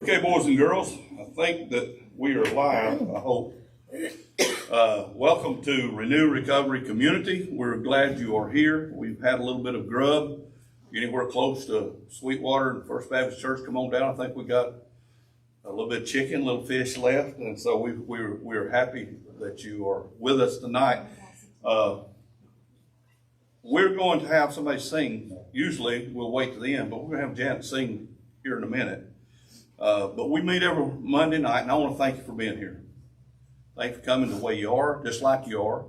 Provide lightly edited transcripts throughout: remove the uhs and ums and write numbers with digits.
Okay, boys and girls, I think that we are live, I hope. Welcome to Renew Recovery Community. We're glad you are here. We've had a little bit of grub. Anywhere close to Sweetwater and First Baptist Church, come on down. I think we got a little bit of chicken, a little fish left. And so we're happy that you are with us tonight. We're going to have somebody sing. Usually we'll wait to the end, but we're going to have Janet sing here in a minute. But we meet every Monday night, and I want to thank you for being here. Thank you for coming the way you are, just like you are.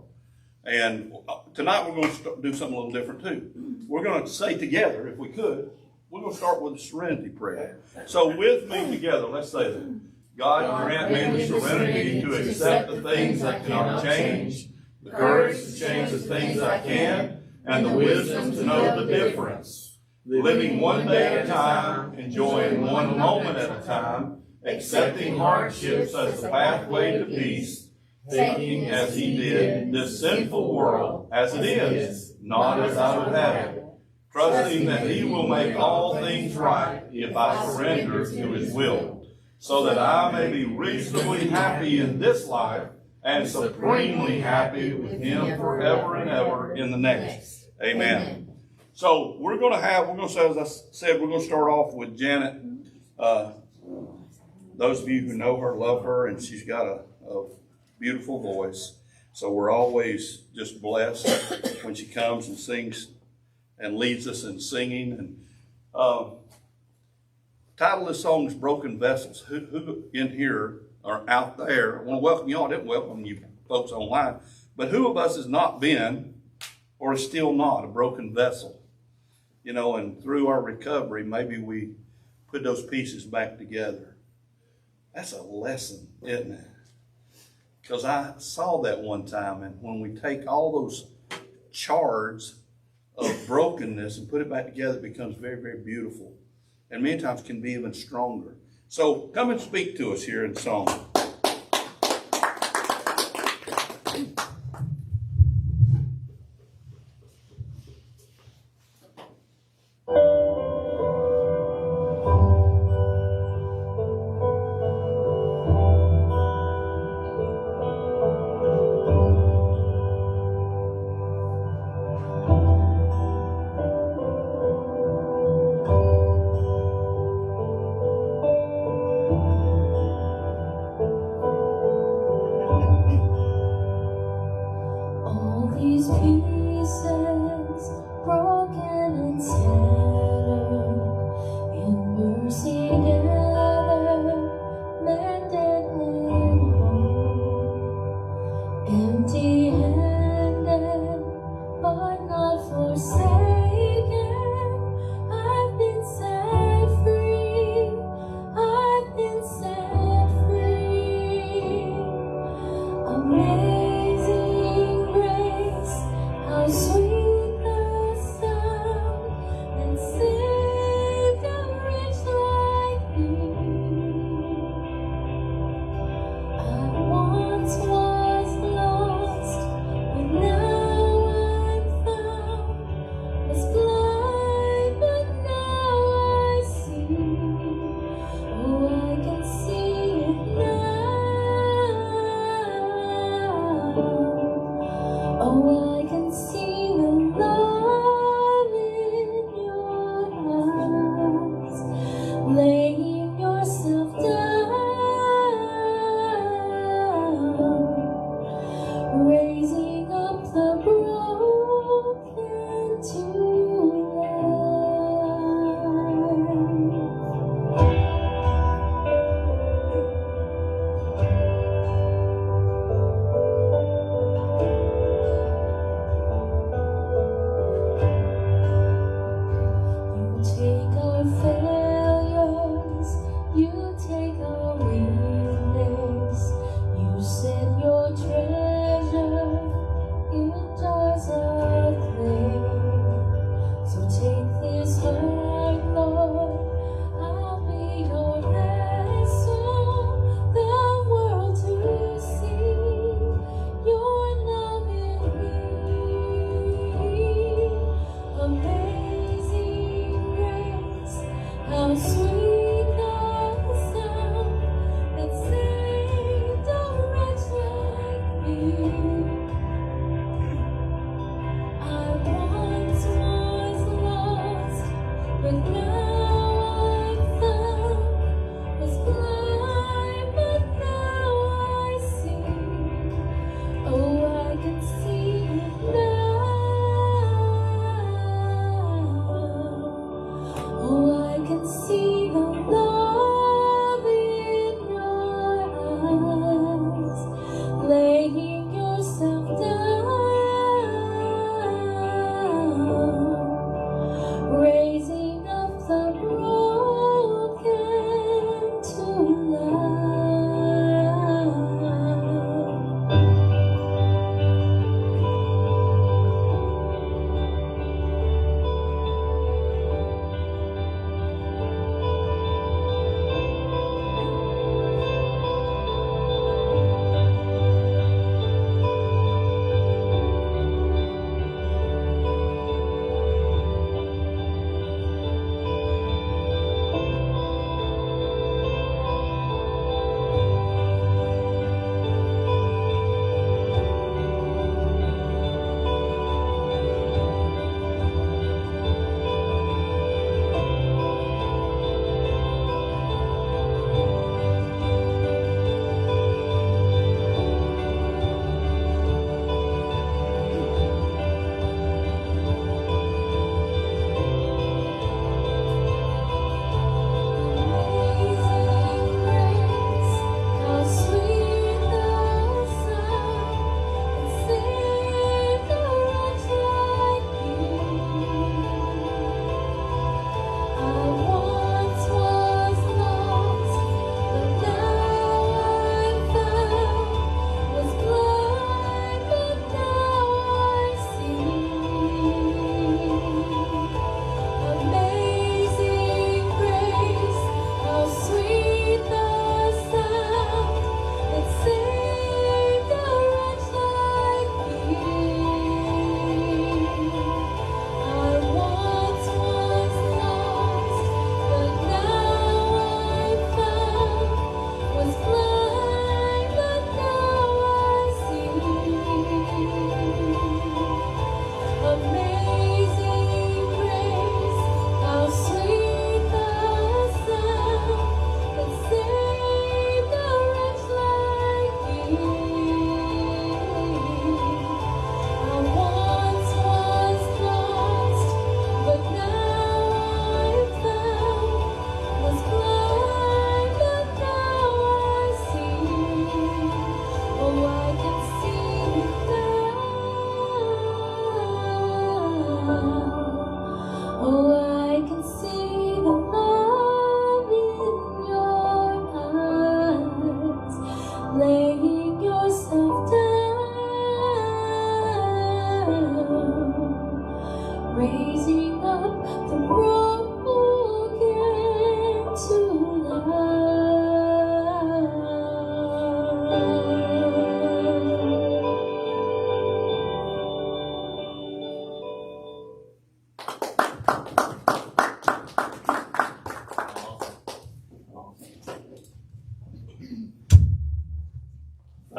And tonight we're going to do something a little different too. We're going to say together, if we could, we're going to start with the serenity prayer. So with me together, let's say that. God grant me the serenity to accept the things I cannot change, the courage to change the things I can, and the wisdom to know the difference. Living one day at a time, enjoying one moment at a time, accepting hardships as the pathway to peace, taking as he did this sinful world as it is, not as I would have it, trusting that he will make all things right if I surrender to his will, so that I may be reasonably happy in this life and supremely happy with him forever and ever in the next. Amen. So we're going to say, as I said, we're going to start off with Janet. Those of you who know her, love her, and she's got a beautiful voice. So we're always just blessed when she comes and sings and leads us in singing. And title of this song is Broken Vessels. Who in here are out there? I want to welcome y'all. I didn't welcome you folks online. But who of us has not been or is still not a broken vessel? You know, and through our recovery, maybe we put those pieces back together. That's a lesson, isn't it? Because I saw that one time, and when we take all those shards of brokenness and put it back together, it becomes very, very beautiful. And many times can be even stronger. So come and speak to us here in song.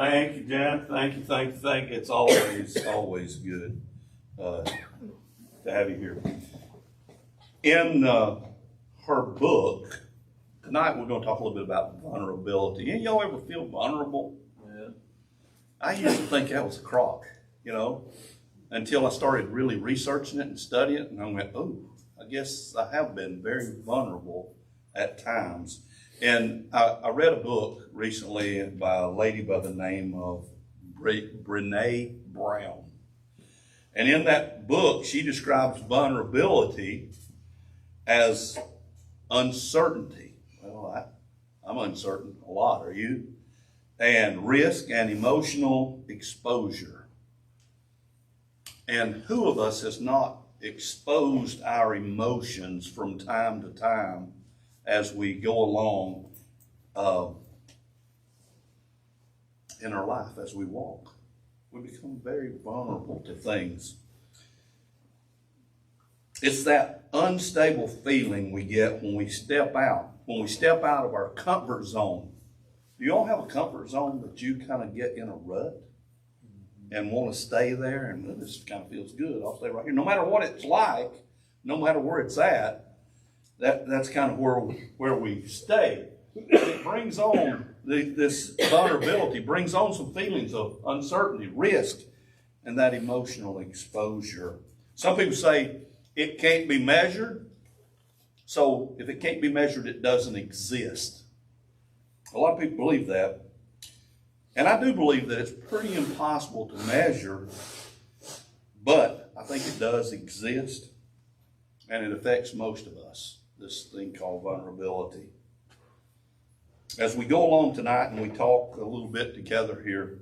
Thank you, Jan. Thank you, thank you, thank you. It's always good to have you here. In her book, tonight we're going to talk a little bit about vulnerability. Any y'all ever feel vulnerable? Yeah. I used to think that was a crock, until I started really researching it and studying it, and I went, oh, I guess I have been very vulnerable at times. And I read a book recently by a lady by the name of Brené Brown. And in that book, she describes vulnerability as uncertainty. Well, I'm uncertain a lot, are you? And risk and emotional exposure. And who of us has not exposed our emotions from time to time as we go along in our life, as we walk? We become very vulnerable to things. It's that unstable feeling we get when we step out of our comfort zone. Do you all have a comfort zone that you kind of get in a rut and want to stay there? And this kind of feels good. I'll stay right here. No matter what it's like, no matter where it's at, that's kind of where we stay. It brings on this vulnerability, brings on some feelings of uncertainty, risk, and that emotional exposure. Some people say it can't be measured. So if it can't be measured, it doesn't exist. A lot of people believe that. And I do believe that it's pretty impossible to measure, but I think it does exist, and it affects most of us, this thing called vulnerability. As we go along tonight and we talk a little bit together here,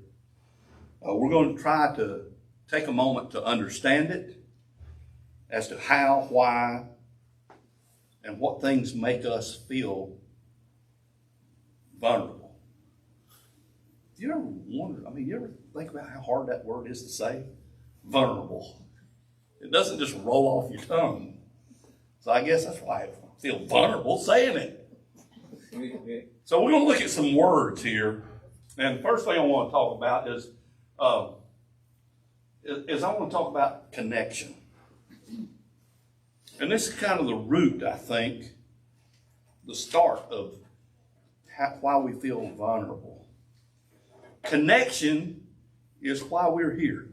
we're going to try to take a moment to understand it as to how, why, and what things make us feel vulnerable. Do you ever wonder, you ever think about how hard that word is to say? Vulnerable. It doesn't just roll off your tongue. So I guess that's why I feel vulnerable saying it. So we're going to look at some words here. And the first thing I want to talk about is I want to talk about connection. And this is kind of the root, I think, the start of why we feel vulnerable. Connection is why we're here.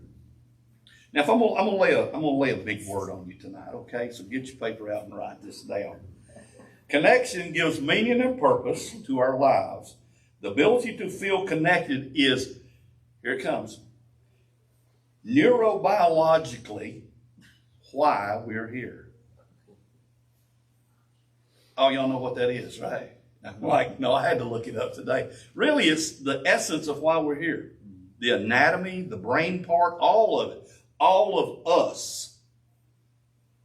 Now, if I'm gonna lay a big word on you tonight, okay? So get your paper out and write this down. Connection gives meaning and purpose to our lives. The ability to feel connected is, here it comes, neurobiologically why we're here. Oh, y'all know what that is, right? I'm like, no, I had to look it up today. Really, it's the essence of why we're here. The anatomy, the brain part, all of it. All of us.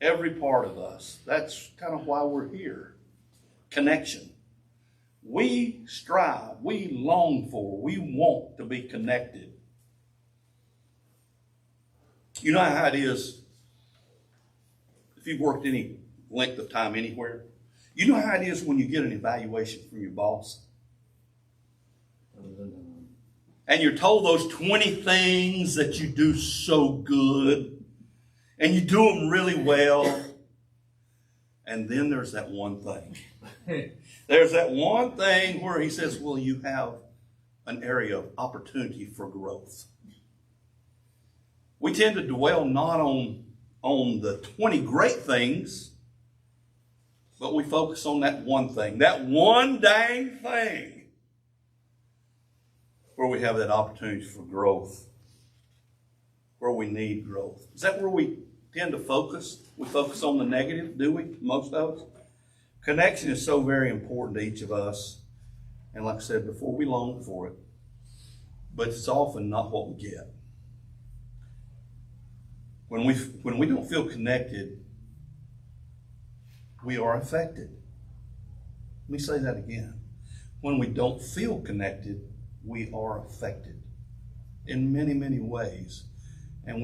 Every part of us. That's kind of why we're here. Connection. We strive, we long for, we want to be connected. You know how it is, if you've worked any length of time anywhere, you know how it is when you get an evaluation from your boss? And you're told those 20 things that you do so good, and you do them really well, and then there's that one thing. There's that one thing where he says, well, you have an area of opportunity for growth. We tend to dwell not on the 20 great things, but we focus on that one thing, that one dang thing, where we have that opportunity for growth, where we need growth. Is that where we tend to focus? We focus on the negative, do we? Most of us. Connection is so very important to each of us. And like I said before, we long for it. But it's often not what we get. When we don't feel connected, we are affected. Let me say that again. When we don't feel connected, we are affected in many, many ways. And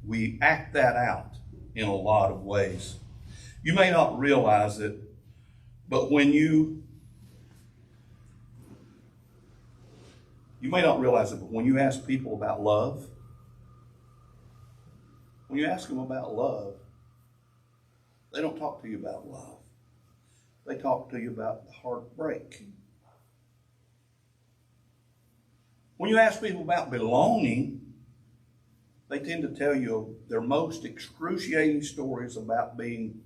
we act that out in a lot of ways. You may not realize it, but when you You may not realize it, but when you ask people about love, when you ask them about love, they don't talk to you about love. They talk to you about the heartbreak. When you ask people about belonging, they tend to tell you their most excruciating stories about being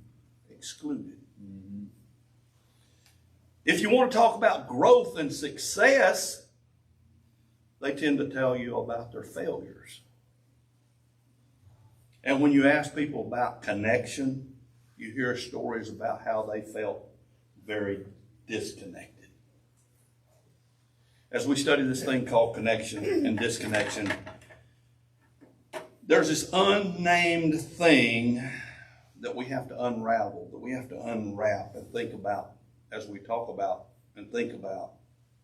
excluded. Mm-hmm. If you want to talk about growth and success, they tend to tell you about their failures. And when you ask people about connection, you hear stories about how they felt very disconnected. As we study this thing called connection and disconnection, there's this unnamed thing that we have to unravel, that we have to unwrap and think about as we talk about and think about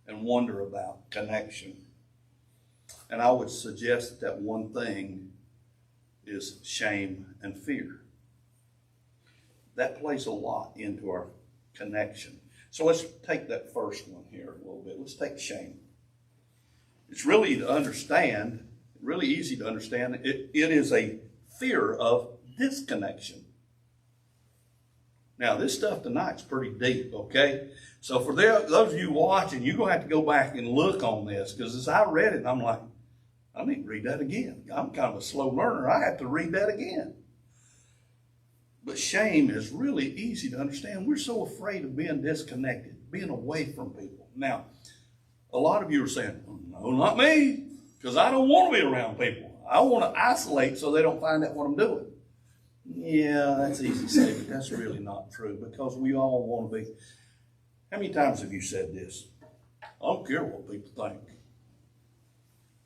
and wonder about connection. And I would suggest that one thing is shame and fear. That plays a lot into our connection. So let's take that first one here a little bit. Let's take shame. It's really to understand, really easy to understand. It is a fear of disconnection. Now, this stuff tonight's pretty deep, okay? So for those of you watching, you're going to have to go back and look on this, because as I read it, I'm like, I need to read that again. I'm kind of a slow learner. I have to read that again. But shame is really easy to understand. We're so afraid of being disconnected, being away from people. Now, a lot of you are saying, no, not me, because I don't want to be around people. I want to isolate so they don't find out what I'm doing. Yeah, that's easy to say, but that's really not true, because we all want to be. How many times have you said this? I don't care what people think.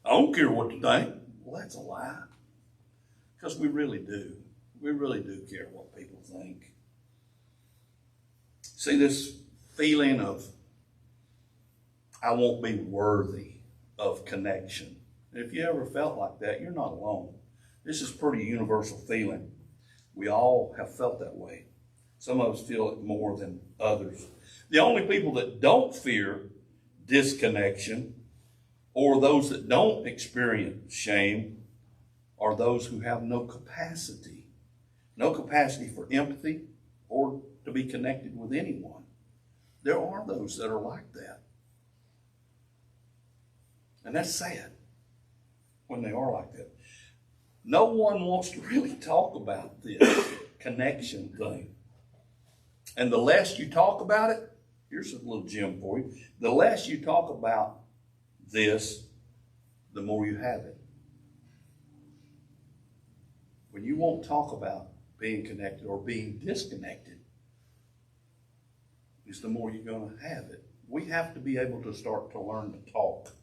I don't care what you think. Well, that's a lie. Because we really do. We really do care what people think. See, this feeling of, I won't be worthy of connection. And if you ever felt like that, you're not alone. This is a pretty universal feeling. We all have felt that way. Some of us feel it more than others. The only people that don't fear disconnection, or those that don't experience shame, are those who have no capacity for empathy or to be connected with anyone. There are those that are like that. And that's sad when they are like that. No one wants to really talk about this connection thing. And the less you talk about it, here's a little gem for you. The less you talk about this, the more you have it. When you won't talk about being connected or being disconnected, is the more you're going to have it. We have to be able to start to learn to talk.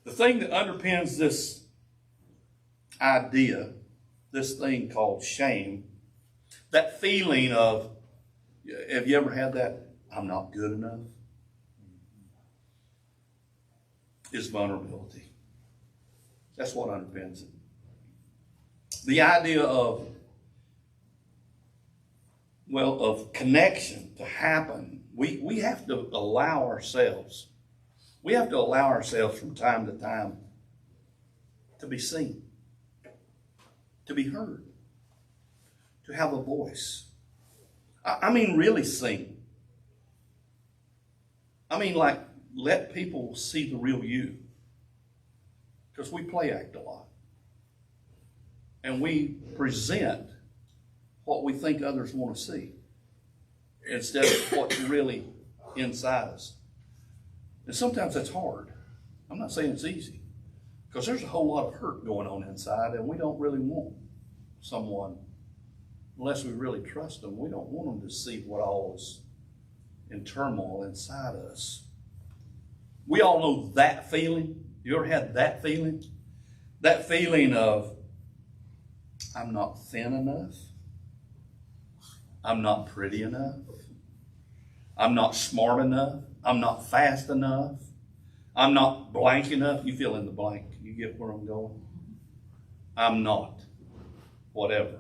The thing that underpins this idea, this thing called shame, that feeling of, have you ever had that, I'm not good enough, is vulnerability. That's what underpins it. The idea of, of connection to happen, we have to allow ourselves. We have to allow ourselves from time to time to be seen, to be heard, to have a voice. I mean, really seen. I mean, like, let people see the real you. Because we play act a lot. And we present what we think others want to see instead of what's really inside us. And sometimes that's hard. I'm not saying it's easy, because there's a whole lot of hurt going on inside, and we don't really want someone, unless we really trust them, we don't want them to see what all is in turmoil inside us. We all know that feeling. You ever had that feeling? That feeling of, I'm not thin enough. I'm not pretty enough. I'm not smart enough. I'm not fast enough. I'm not blank enough. You fill in the blank. You get where I'm going? I'm not. Whatever.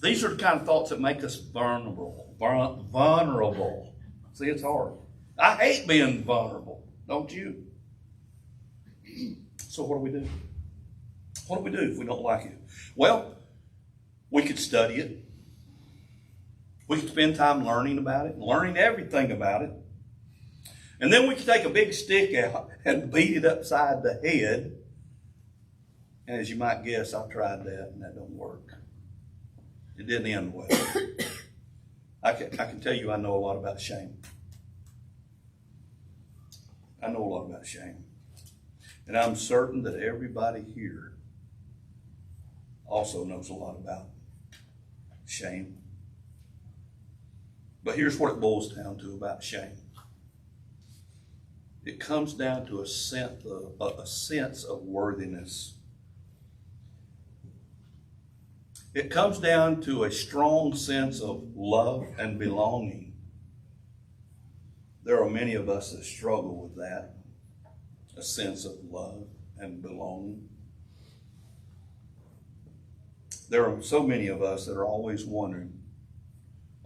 These are the kind of thoughts that make us vulnerable. Vulnerable. See, it's hard. I hate being vulnerable, don't you? So what do? What do we do if we don't like it? Well, we could study it. We could spend time learning about it, learning everything about it. And then we could take a big stick out and beat it upside the head. And as you might guess, I tried that and that don't work. It didn't end well. I can tell you I know a lot about shame. I know a lot about shame. And I'm certain that everybody here also knows a lot about shame. But here's what it boils down to about shame. It comes down to a sense of worthiness. It comes down to a strong sense of love and belonging. There are many of us that struggle with that, a sense of love and belonging. There are so many of us that are always wondering,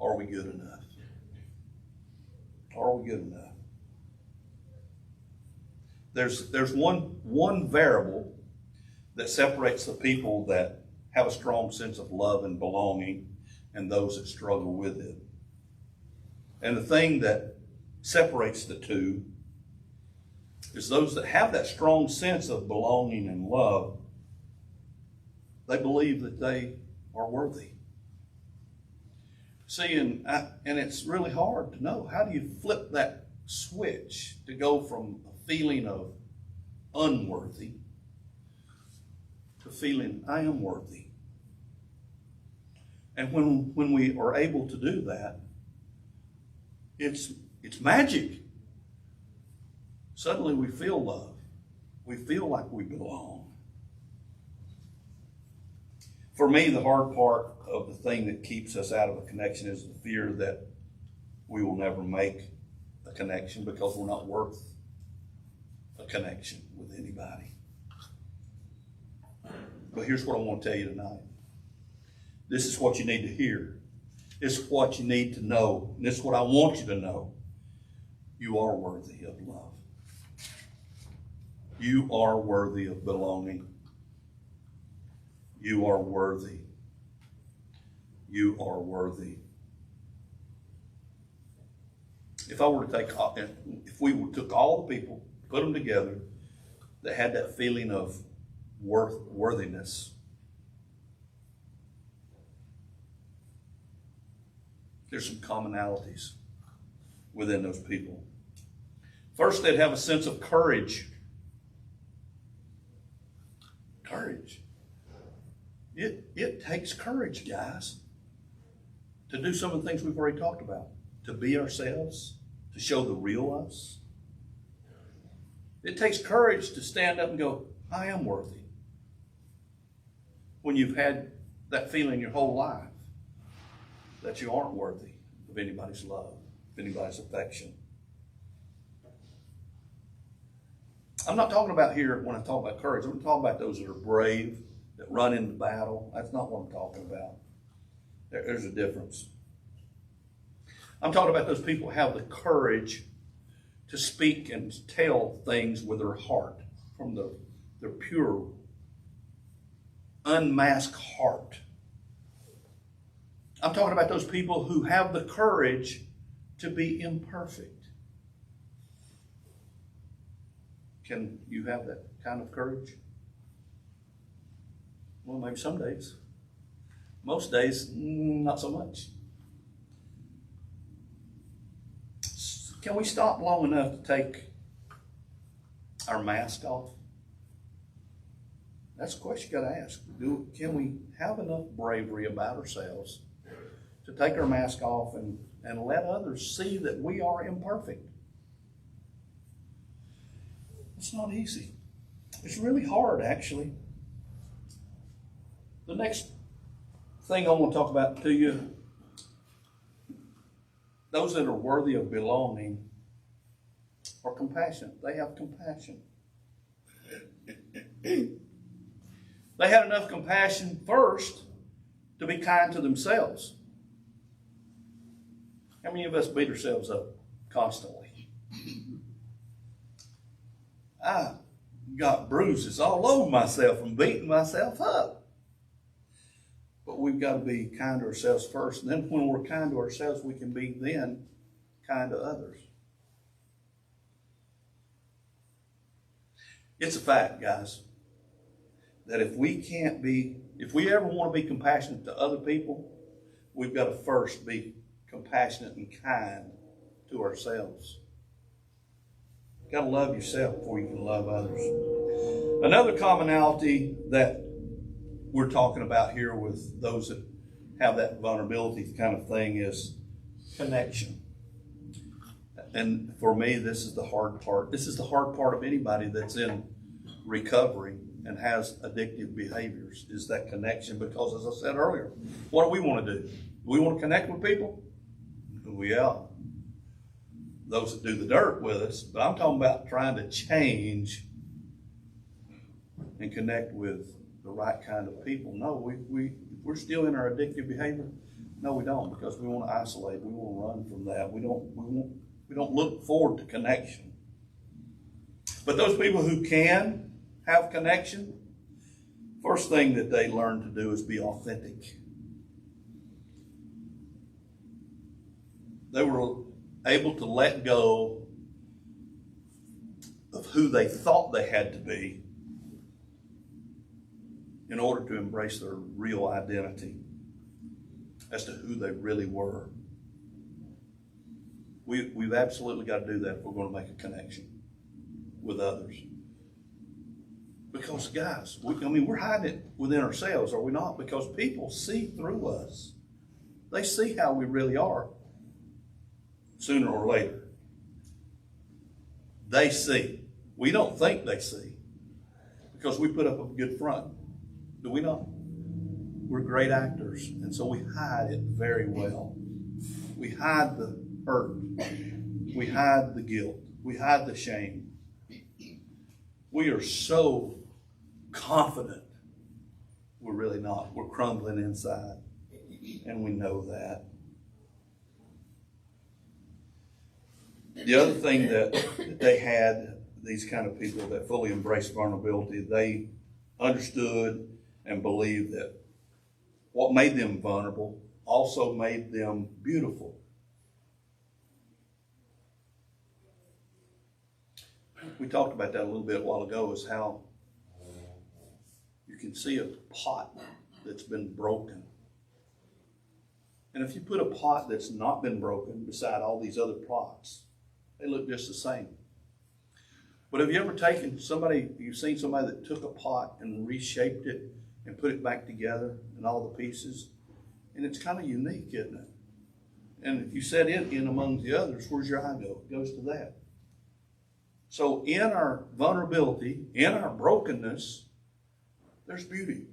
are we good enough? Are we good enough? There's one variable that separates the people that have a strong sense of love and belonging and those that struggle with it. And the thing that separates the two is those that have that strong sense of belonging and love, they believe that they are worthy. See, and it's really hard to know. How do you flip that switch to go from a feeling of unworthy to feeling I am worthy? And when we are able to do that, it's magic. Suddenly we feel love. We feel like we belong. For me, the hard part of the thing that keeps us out of a connection is the fear that we will never make a connection because we're not worth a connection with anybody. But here's what I want to tell you tonight. This is what you need to hear. This is what you need to know. And this is what I want you to know. You are worthy of love. You are worthy of belonging. You are worthy. You are worthy. If we took all the people, put them together, that had that feeling of worthiness, there's some commonalities within those people. First, they'd have a sense of courage. Courage. It takes courage, guys, to do some of the things we've already talked about. To be ourselves, to show the real us. It takes courage to stand up and go, I am worthy. When you've had that feeling your whole life that you aren't worthy of anybody's love, of anybody's affection. I'm not talking about here when I talk about courage. I'm talking about those that are brave, that run into battle. That's not what I'm talking about. There's a difference. I'm talking about those people who have the courage to speak and to tell things with their heart, from their pure, unmasked heart. I'm talking about those people who have the courage to be imperfect. Can you have that kind of courage? Well, maybe some days. Most days, not so much. Can we stop long enough to take our mask off? That's a question you got to ask. Can we have enough bravery about ourselves to take our mask off and let others see that we are imperfect? It's not easy. It's really hard, actually. The next thing I want to talk about to you, those that are worthy of belonging are compassionate. They have compassion. They had enough compassion first to be kind to themselves. How many of us beat ourselves up constantly? I got bruises all over myself from beating myself up. But we've got to be kind to ourselves first. And then when we're kind to ourselves, we can be then kind to others. It's a fact, guys, that if we ever want to be compassionate to other people, we've got to first be compassionate and kind to ourselves. You've got to love yourself before you can love others. Another commonality that we're talking about here with those that have that vulnerability kind of thing is connection. And for me, this is the hard part. This is the hard part of anybody that's in recovery and has addictive behaviors, is that connection. Because as I said earlier, what do we want to do? Do we want to connect with people? Yeah. Those that do the dirt with us. But I'm talking about trying to change and connect with the right kind of people. No, we're still in our addictive behavior. No, we don't, because we want to isolate. We want to run from that. We don't look forward to connection. But those people who can have connection, first thing that they learn to do is be authentic. They were able to let go of who they thought they had to be in order to embrace their real identity as to who they really were. We've absolutely got to do that if we're going to make a connection with others. Because, guys, we're hiding it within ourselves, are we not? Because people see through us. They see how we really are sooner or later. They see. We don't think they see because we put up a good front. Do we not? We're great actors, and so we hide it very well. We hide the hurt. We hide the guilt. We hide the shame. We are so confident. We're really not. We're crumbling inside, and we know that. The other thing that they had, these kind of people that fully embraced vulnerability, they understood and believed that what made them vulnerable also made them beautiful. We talked about that a little bit a while ago, is how you can see a pot that's been broken. And if you put a pot that's not been broken beside all these other pots, they look just the same. But have you ever you've seen somebody that took a pot and reshaped it and put it back together and all the pieces? And it's kind of unique, isn't it? And if you set it in among the others, where's your eye go? It goes to that. So in our vulnerability, in our brokenness, there's beauty.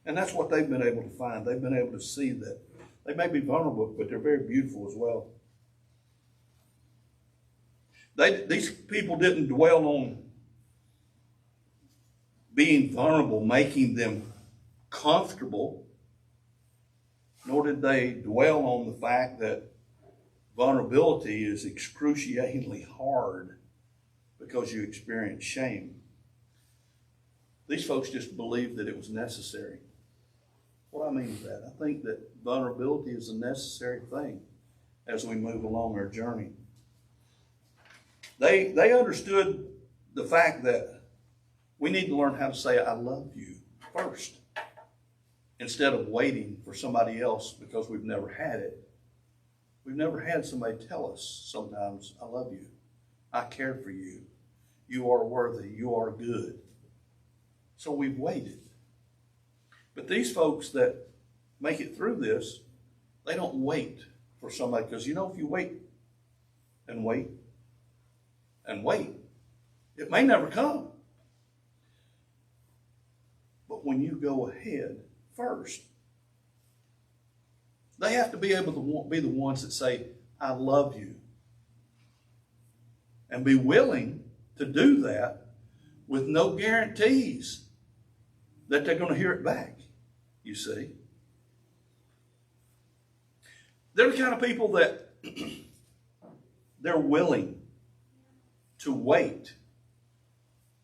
And that's what they've been able to find. They've been able to see that they may be vulnerable, but they're very beautiful as well. These people didn't dwell on being vulnerable, making them comfortable, nor did they dwell on the fact that vulnerability is excruciatingly hard because you experience shame. These folks just believed that it was necessary. What I mean is that I think that vulnerability is a necessary thing as we move along our journey. They understood the fact that we need to learn how to say, I love you first, instead of waiting for somebody else because we've never had it. We've never had somebody tell us sometimes, I love you. I care for you. You are worthy. You are good. So we've waited. But these folks that make it through this, they don't wait for somebody. Because if you wait and wait and wait, it may never come. But when you go ahead first, they have to be able to be the ones that say, I love you. And be willing to do that with no guarantees that they're going to hear it back, you see. They're the kind of people that they're willing to wait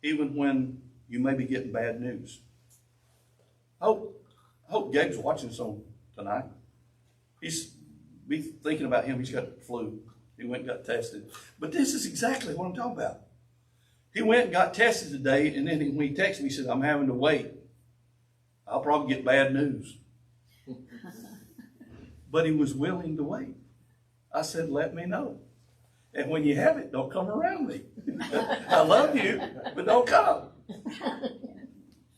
even when you may be getting bad news. I hope Gabe's watching this on tonight. He's be thinking about him. He's got the flu. He went and got tested. But this is exactly what I'm talking about. He went and got tested today, and then when he texted me, he said, I'm having to wait. I'll probably get bad news. But he was willing to wait. I said, let me know. And when you have it, don't come around me. I love you, but don't come.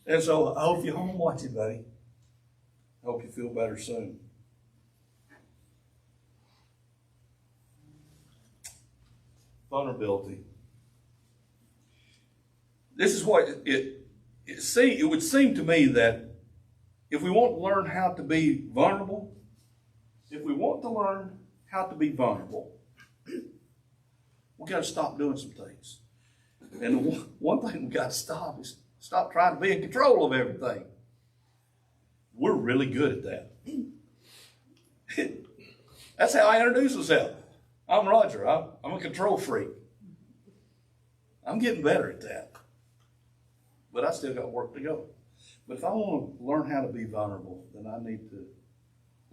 And so I hope you're home watching, buddy. I hope you feel better soon. Vulnerability. This is what it would seem to me that if we want to learn how to be vulnerable, we've got to stop doing some things. And one thing we've got to stop is stop trying to be in control of everything. We're really good at that. That's how I introduce myself. I'm Roger. I'm a control freak. I'm getting better at that. But I still got work to go. But if I want to learn how to be vulnerable, then I need to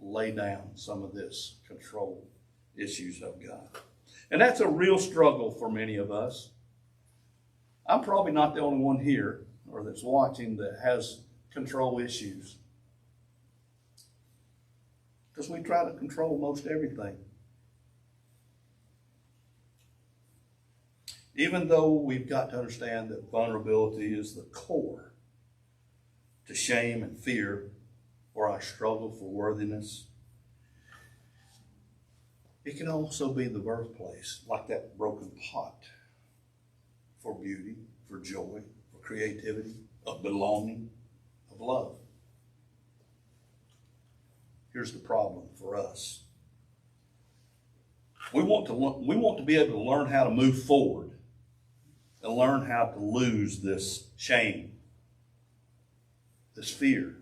lay down some of this control issues I've got. And that's a real struggle for many of us. I'm probably not the only one here or that's watching that has control issues. Because we try to control most everything. Even though we've got to understand that vulnerability is the core to shame and fear or our struggle for worthiness, it can also be the birthplace, like that broken pot, for beauty, for joy, for creativity, of belonging, of love. Here's the problem for us. We want to be able to learn how to move forward and learn how to lose this shame, this fear,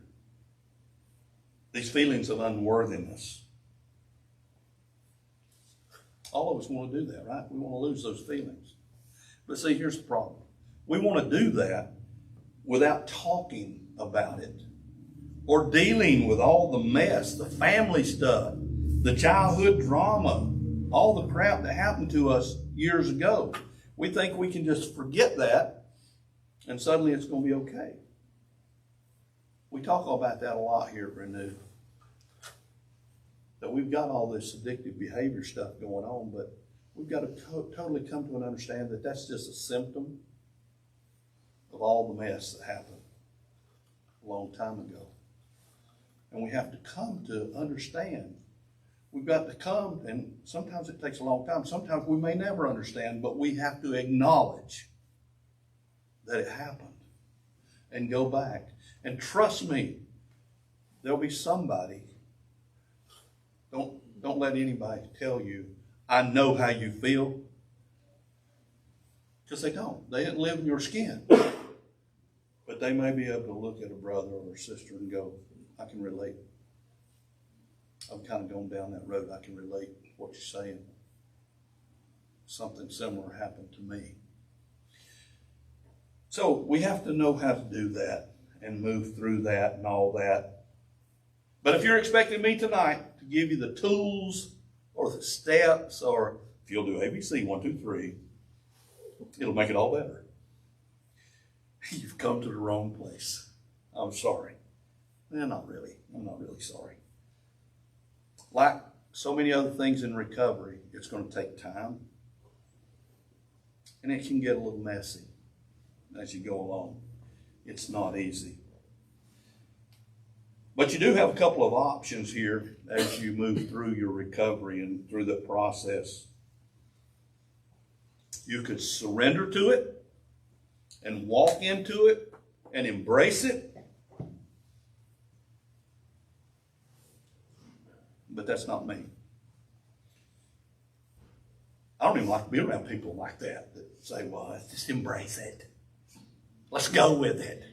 these feelings of unworthiness. All of us want to do that, right? We want to lose those feelings. But see, here's the problem. We want to do that without talking about it or dealing with all the mess, the family stuff, the childhood drama, all the crap that happened to us years ago. We think we can just forget that and suddenly it's going to be okay. We talk about that a lot here at Renew. That we've got all this addictive behavior stuff going on, but we've got to totally come to an understand that that's just a symptom of all the mess that happened a long time ago. And we have to come to understand. We've got to come, and sometimes it takes a long time. Sometimes we may never understand, but we have to acknowledge that it happened and go back. And trust me, there'll be somebody. Don't let anybody tell you, I know how you feel. Because they don't. They didn't live in your skin. But they may be able to look at a brother or a sister and go, I can relate. I'm kind of going down that road. I can relate to what you're saying. Something similar happened to me. So we have to know how to do that and move through that and all that. But if you're expecting me tonight to give you the tools or the steps, or if you'll do ABC 1, 2, 3, it'll make it all better. You've come to the wrong place. I'm sorry. Not really. I'm not really sorry. Like so many other things in recovery, it's going to take time. And it can get a little messy as you go along. It's not easy. But you do have a couple of options here as you move through your recovery and through the process. You could surrender to it and walk into it and embrace it. But that's not me. I don't even like to be around people like that say, well, let's just embrace it. Let's go with it.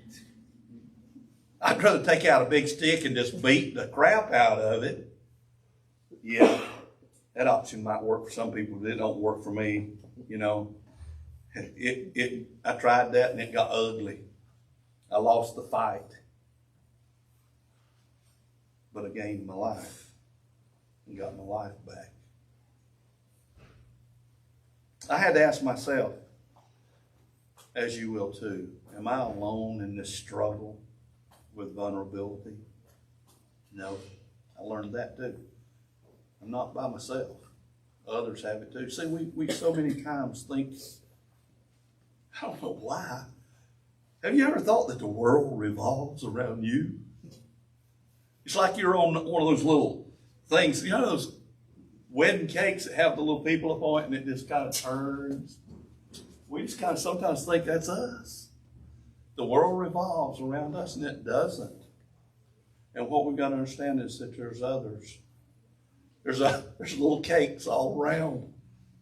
I'd rather take out a big stick and just beat the crap out of it. Yeah, that option might work for some people, but it don't work for me, you know. I tried that and it got ugly. I lost the fight. But I gained my life and got my life back. I had to ask myself, as you will too, am I alone in this struggle with vulnerability? No, I learned that too. I'm not by myself. Others have it too. See, we so many times think, I don't know why. Have you ever thought that the world revolves around you? It's like you're on one of those little things, you know those wedding cakes that have the little people up on it and it just kind of turns? We just kind of sometimes think that's us. The world revolves around us and it doesn't. And what we've got to understand is that there's others. There's little cakes all around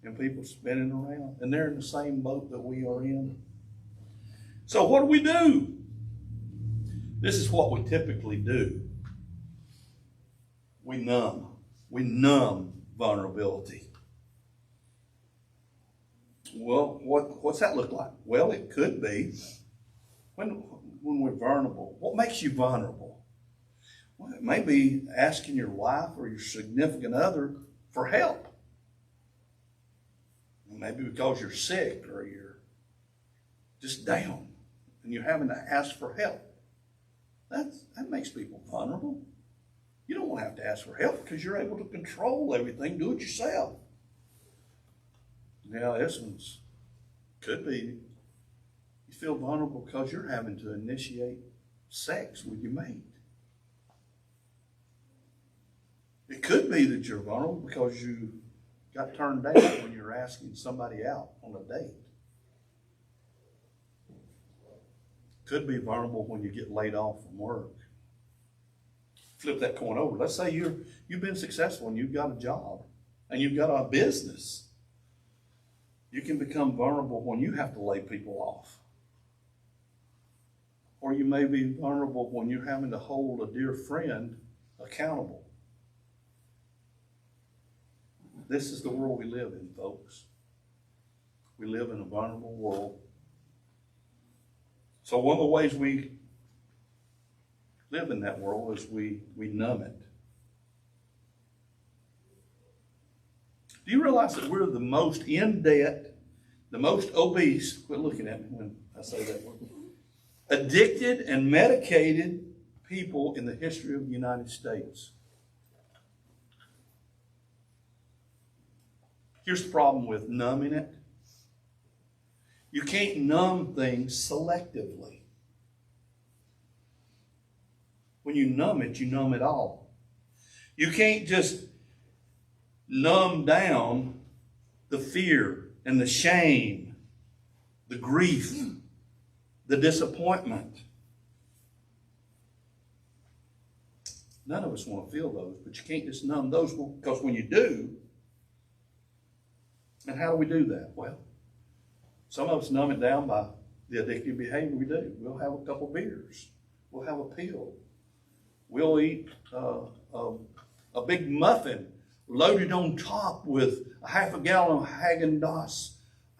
and people spinning around and they're in the same boat that we are in. So what do? This is what we typically do. We numb vulnerability. Well, what's that look like? Well, it could be when we're vulnerable. What makes you vulnerable? Well, it may be asking your wife or your significant other for help. Maybe because you're sick or you're just down and you're having to ask for help. That makes people vulnerable. You don't want to have to ask for help because you're able to control everything, do it yourself. Now, this one's could be you feel vulnerable because you're having to initiate sex with your mate. It could be that you're vulnerable because you got turned down when you're asking somebody out on a date. Could be vulnerable when you get laid off from work. Flip that coin over. Let's say you've been successful and you've got a job and you've got a business. You can become vulnerable when you have to lay people off. Or you may be vulnerable when you're having to hold a dear friend accountable. This is the world we live in, folks. We live in a vulnerable world. So one of the ways we live in that world is we numb it. Do you realize that we're the most in debt, the most obese, quit looking at me when I say that word, addicted and medicated people in the history of the United States? Here's the problem with numbing it. You can't numb things selectively. When you numb it all. You can't just numb down the fear and the shame, the grief, the disappointment. None of us want to feel those, but you can't just numb those because when you do, and how do we do that? Well, some of us numb it down by the addictive behavior we do. We'll have a couple beers. We'll have a pill. We'll eat a big muffin loaded on top with a half a gallon of Haagen-Dazs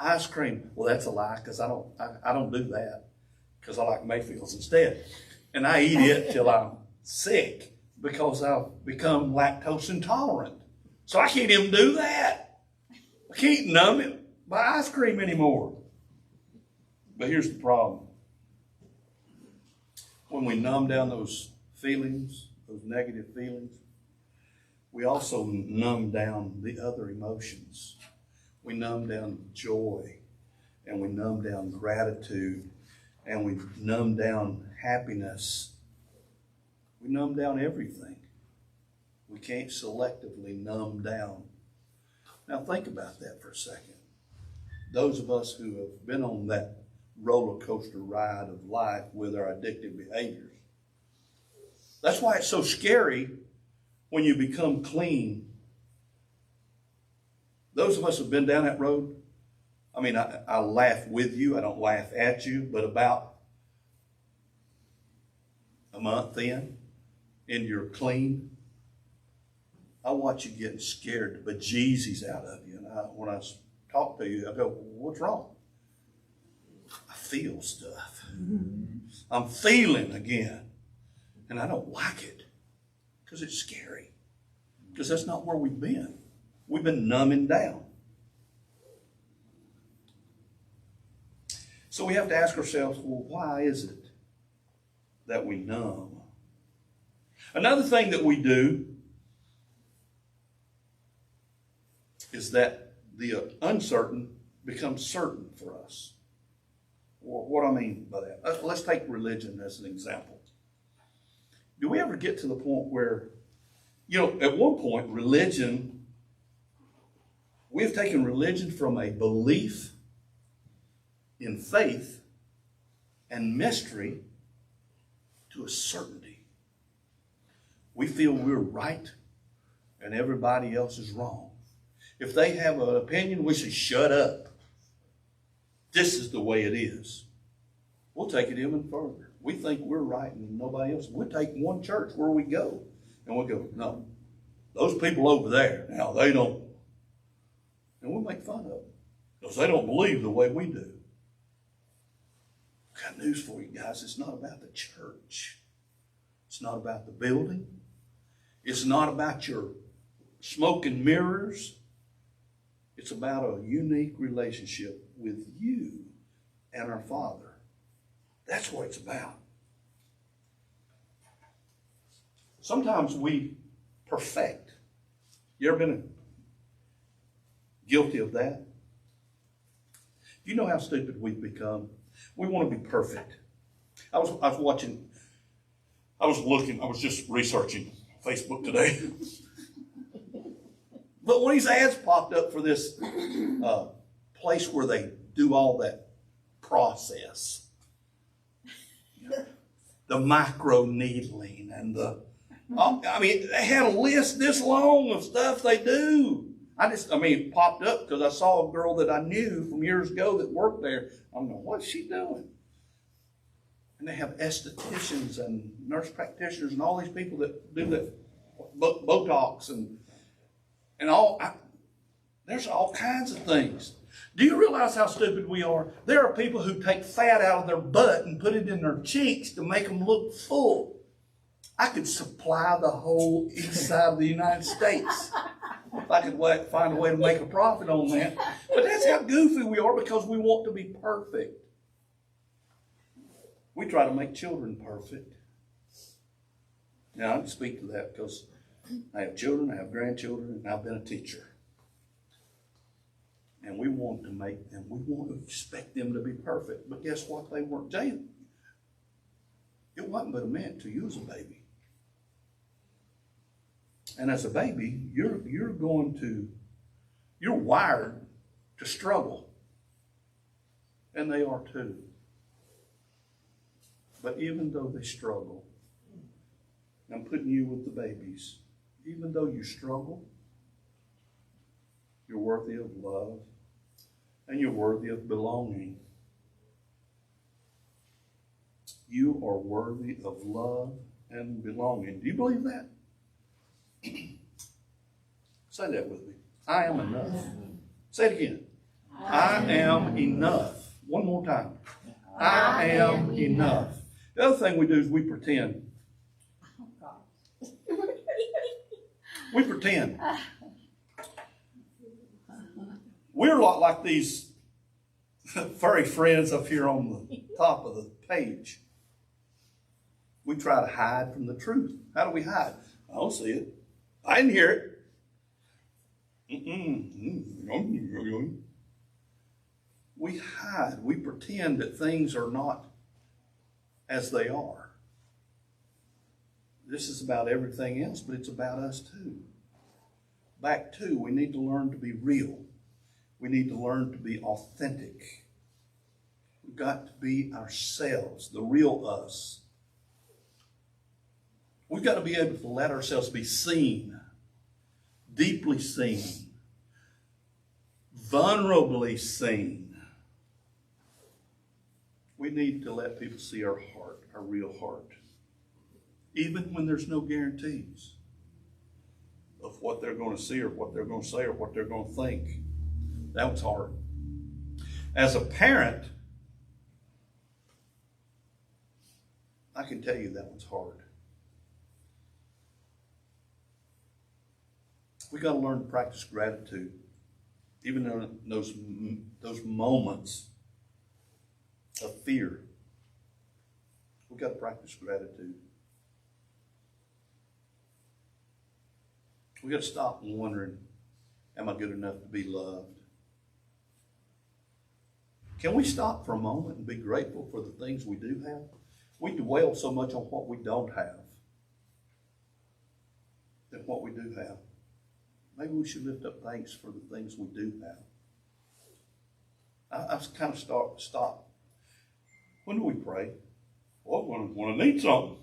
ice cream. Well, that's a lie because I don't do that because I like Mayfields instead. And I eat it till I'm sick because I've become lactose intolerant. So I can't even do that. I can't numb it by ice cream anymore. But here's the problem. When we numb down those feelings, those negative feelings, we also numb down the other emotions. We numb down joy, and we numb down gratitude, and we numb down happiness. We numb down everything. We can't selectively numb down. Now think about that for a second. Those of us who have been on that roller coaster ride of life with our addictive behaviors. That's why it's so scary when you become clean. Those of us who have been down that road, I mean, I laugh with you. I don't laugh at you, but about a month in, and you're clean, I watch you getting scared the bejesus out of you. And when I talk to you, I go, what's wrong? feel stuff. I'm feeling again. And I don't like it because it's scary. Because that's not where we've been. We've been numbing down. So we have to ask ourselves, well, why is it that we numb? Another thing that we do is that the uncertain becomes certain for us. What do I mean by that? Let's take religion as an example. Do we ever get to the point where, at one point, we've taken religion from a belief in faith and mystery to a certainty. We feel we're right and everybody else is wrong. If they have an opinion, we say, shut up. This is the way it is. We'll take it even further. We think we're right and nobody else. We'll take one church where we go and we'll go, no, those people over there, now they don't. And we'll make fun of them because they don't believe the way we do. Got news for you guys. It's not about the church. It's not about the building. It's not about your smoke and mirrors. It's about a unique relationship with you and our Father. That's what it's about. Sometimes we perfect. You ever been guilty of that? You know how stupid we've become? We want to be perfect. I was just researching Facebook today. But when these ads popped up for this place where they do all that process, the micro needling and they had a list this long of stuff they do. It popped up because I saw a girl that I knew from years ago that worked there. I'm going, what's she doing? And they have estheticians and nurse practitioners and all these people that do that Botox and all. There's all kinds of things. Do you realize how stupid we are? There are people who take fat out of their butt and put it in their cheeks to make them look full. I could supply the whole east side of the United States if I could find a way to make a profit on that. But that's how goofy we are because we want to be perfect. We try to make children perfect. Now, I can speak to that because I have children, I have grandchildren, and I've been a teacher. And we want to expect them to be perfect. But guess what? They weren't. Jay, it wasn't but a minute till you was a baby. And as a baby, you're wired to struggle. And they are too. But even though they struggle, I'm putting you with the babies, even though you struggle, you're worthy of love and you're worthy of belonging. You are worthy of love and belonging. Do you believe that? Say that with me. I am enough. Say it again. I am enough. One more time. I am enough. The other thing we do is we pretend. We pretend. We're a lot like these furry friends up here on the top of the page. We try to hide from the truth. How do we hide? I don't see it. I didn't hear it. We hide. We pretend that things are not as they are. This is about everything else, but it's about us too. Back to, we need to learn to be real. We need to learn to be authentic. We've got to be ourselves, the real us. We've got to be able to let ourselves be seen, deeply seen, vulnerably seen. We need to let people see our heart, our real heart, even when there's no guarantees of what they're going to see or what they're going to say or what they're going to think. That was hard. As a parent, I can tell you that one's hard. We got to learn to practice gratitude, even in those moments of fear. We got to practice gratitude. We got to stop wondering, am I good enough to be loved? Can we stop for a moment and be grateful for the things we do have? We dwell so much on what we don't have than what we do have. Maybe we should lift up thanks for the things we do have. I've kind of stop. When do we pray? Well, when I need something.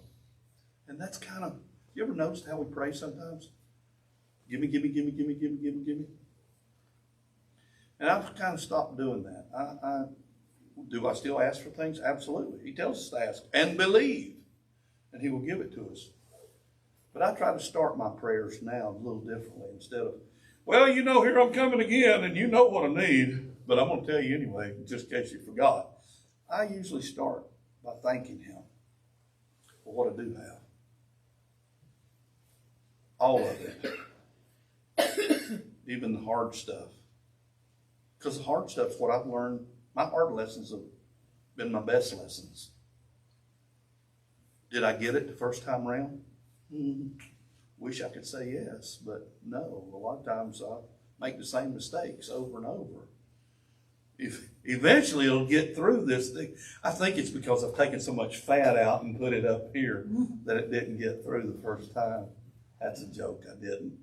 And that's kind of, you ever noticed how we pray sometimes? Give me, give me, give me, give me, give me, give me, give me. And I've kind of stopped doing that. Do I still ask for things? Absolutely. He tells us to ask and believe, and he will give it to us. But I try to start my prayers now a little differently. Instead of, well, here I'm coming again, and you know what I need, but I'm going to tell you anyway, just in case you forgot. I usually start by thanking him for what I do have. All of it. Even the hard stuff. Because the hard stuff is what I've learned. My hard lessons have been my best lessons. Did I get it the first time around? Wish I could say yes, but no. A lot of times I make the same mistakes over and over. Eventually it'll get through this thing. I think it's because I've taken so much fat out and put it up here that it didn't get through the first time. That's a joke, I didn't.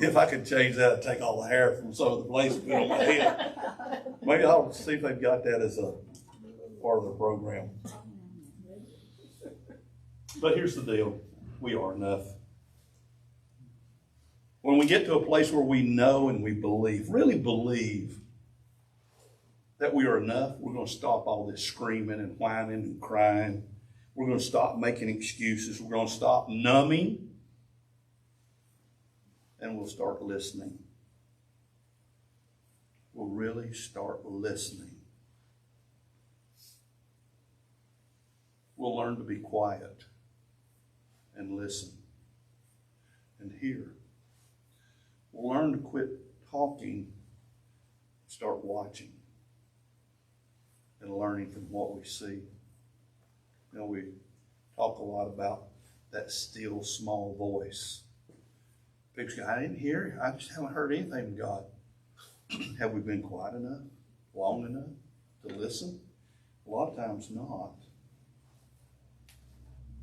If I could change that, I'd take all the hair from some of the places and put it on my head. Maybe I'll see if they've got that as a part of the program. But here's the deal. We are enough. When we get to a place where we know and we believe, really believe that we are enough, we're going to stop all this screaming and whining and crying. We're going to stop making excuses. We're going to stop numbing. And we'll start listening. We'll really start listening. We'll learn to be quiet and listen and hear. We'll learn to quit talking, start watching, and learning from what we see. We talk a lot about that still small voice. People say, I didn't hear, I just haven't heard anything from God. Have we been quiet enough, long enough to listen? A lot of times not.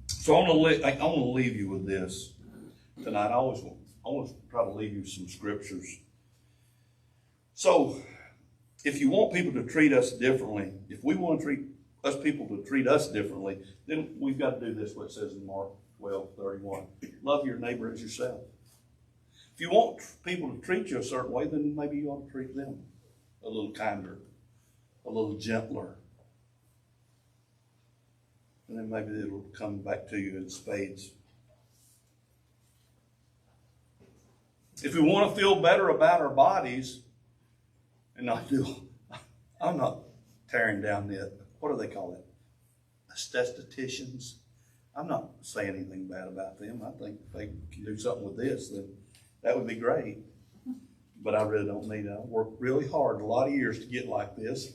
So I want to leave you with this tonight. I want to try to leave you some scriptures. So, if you want people to treat us differently, if we want to treat us people to treat us differently, then we've got to do this, what it says in Mark 12:31. Love your neighbor as yourself. If you want people to treat you a certain way, then maybe you ought to treat them a little kinder, a little gentler. And then maybe it'll come back to you in spades. If we want to feel better about our bodies, and I'm not tearing down what do they call it? Estheticians. I'm not saying anything bad about them. I think if they can do something with this, then that would be great. But I really don't need it. I worked really hard a lot of years to get like this.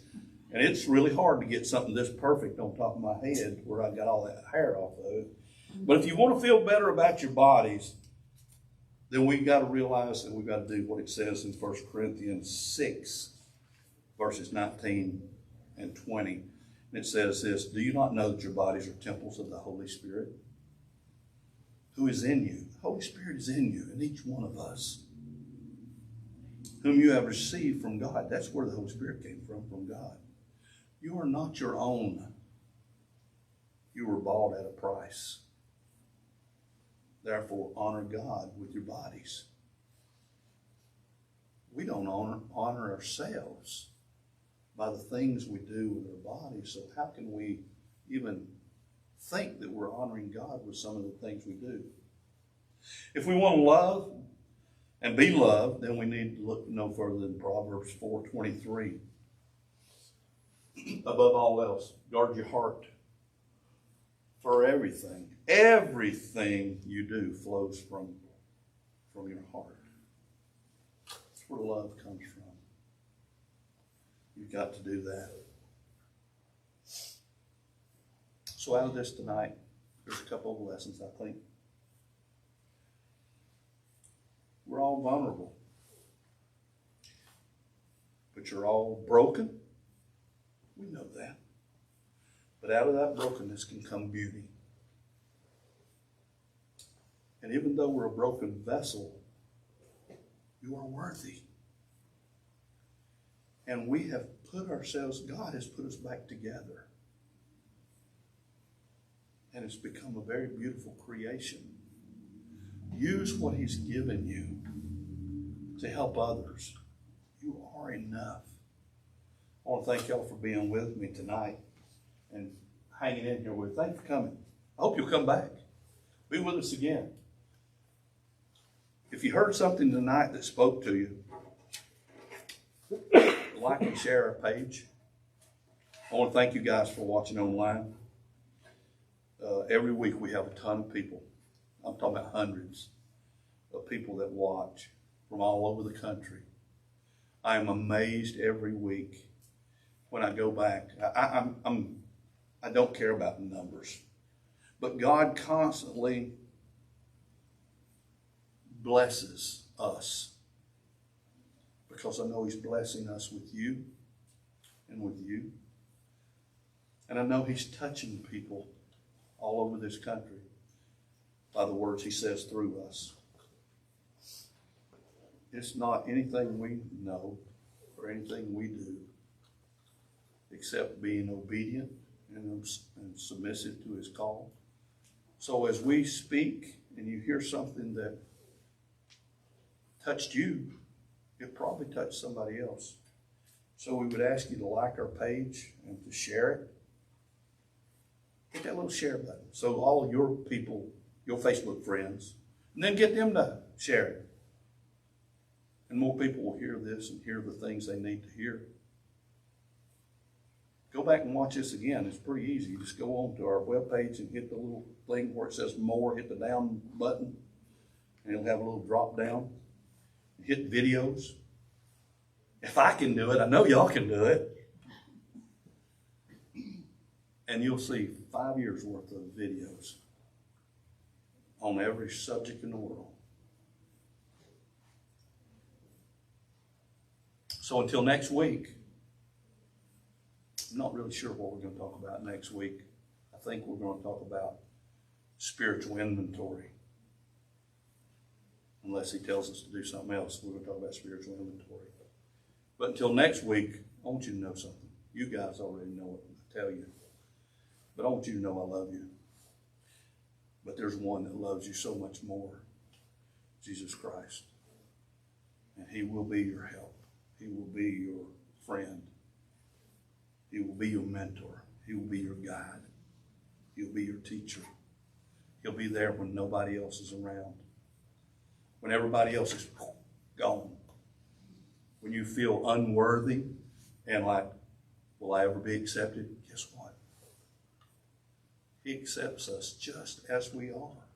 And it's really hard to get something this perfect on top of my head where I got all that hair off of it. But if you want to feel better about your bodies, then we've got to realize that we've got to do what it says in 1 Corinthians 6, verses 19 and 20. And it says this, do you not know that your bodies are temples of the Holy Spirit, who is in you? The Holy Spirit is in you, in each one of us, whom you have received from God. That's where the Holy Spirit came from God. You are not your own. You were bought at a price. Therefore, honor God with your bodies. We don't honor ourselves by the things we do with our bodies. So how can we even think that we're honoring God with some of the things we do? If we want to love and be loved, then we need to look no further than Proverbs 4:23. Above all else, guard your heart, for everything. Everything you do flows from your heart. That's where love comes from. You've got to do that. So out of this tonight, there's a couple of lessons, I think. We're all vulnerable. But you're all broken. We know that. But out of that brokenness can come beauty. And even though we're a broken vessel, you are worthy. And we have put ourselves, God has put us back together. And it's become a very beautiful creation. Use what He's given you to help others. You are enough. I want to thank y'all for being with me tonight and hanging in here with. Thanks for coming. I hope you'll come back. Be with us again. If you heard something tonight that spoke to you, like and share our page. I want to thank you guys for watching online. Every week we have a ton of people. I'm talking about hundreds of people that watch from all over the country. I am amazed every week when I go back. I don't care about the numbers, but God constantly blesses us because I know He's blessing us with you and with you. And I know He's touching people all over this country by the words He says through us. It's not anything we know or anything we do except being obedient and submissive to His call. So as we speak and you hear something that touched you, it probably touched somebody else. So we would ask you to like our page and to share it. Hit that little share button so all your people, your Facebook friends, and then get them to share it. And more people will hear this and hear the things they need to hear. Go back and watch this again. It's pretty easy. You just go on to our webpage and hit the little thing where it says more, hit the down button, and it'll have a little drop down. Hit videos. If I can do it, I know y'all can do it. And you'll see 5 years worth of videos on every subject in the world. So until next week, I'm not really sure what we're going to talk about next week. I think we're going to talk about spiritual inventory. Unless He tells us to do something else, we're going to talk about spiritual inventory. But until next week, I want you to know something. You guys already know it, I tell you. But I want you to know I love you. But there's one that loves you so much more, Jesus Christ. And He will be your help. He will be your friend. He will be your mentor. He will be your guide. He'll be your teacher. He'll be there when nobody else is around. When everybody else is gone. When you feel unworthy and like, will I ever be accepted? Guess what? He accepts us just as we are.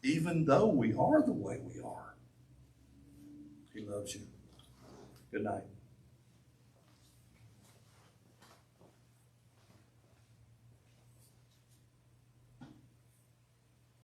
Even though we are the way we are. He loves you. Good night.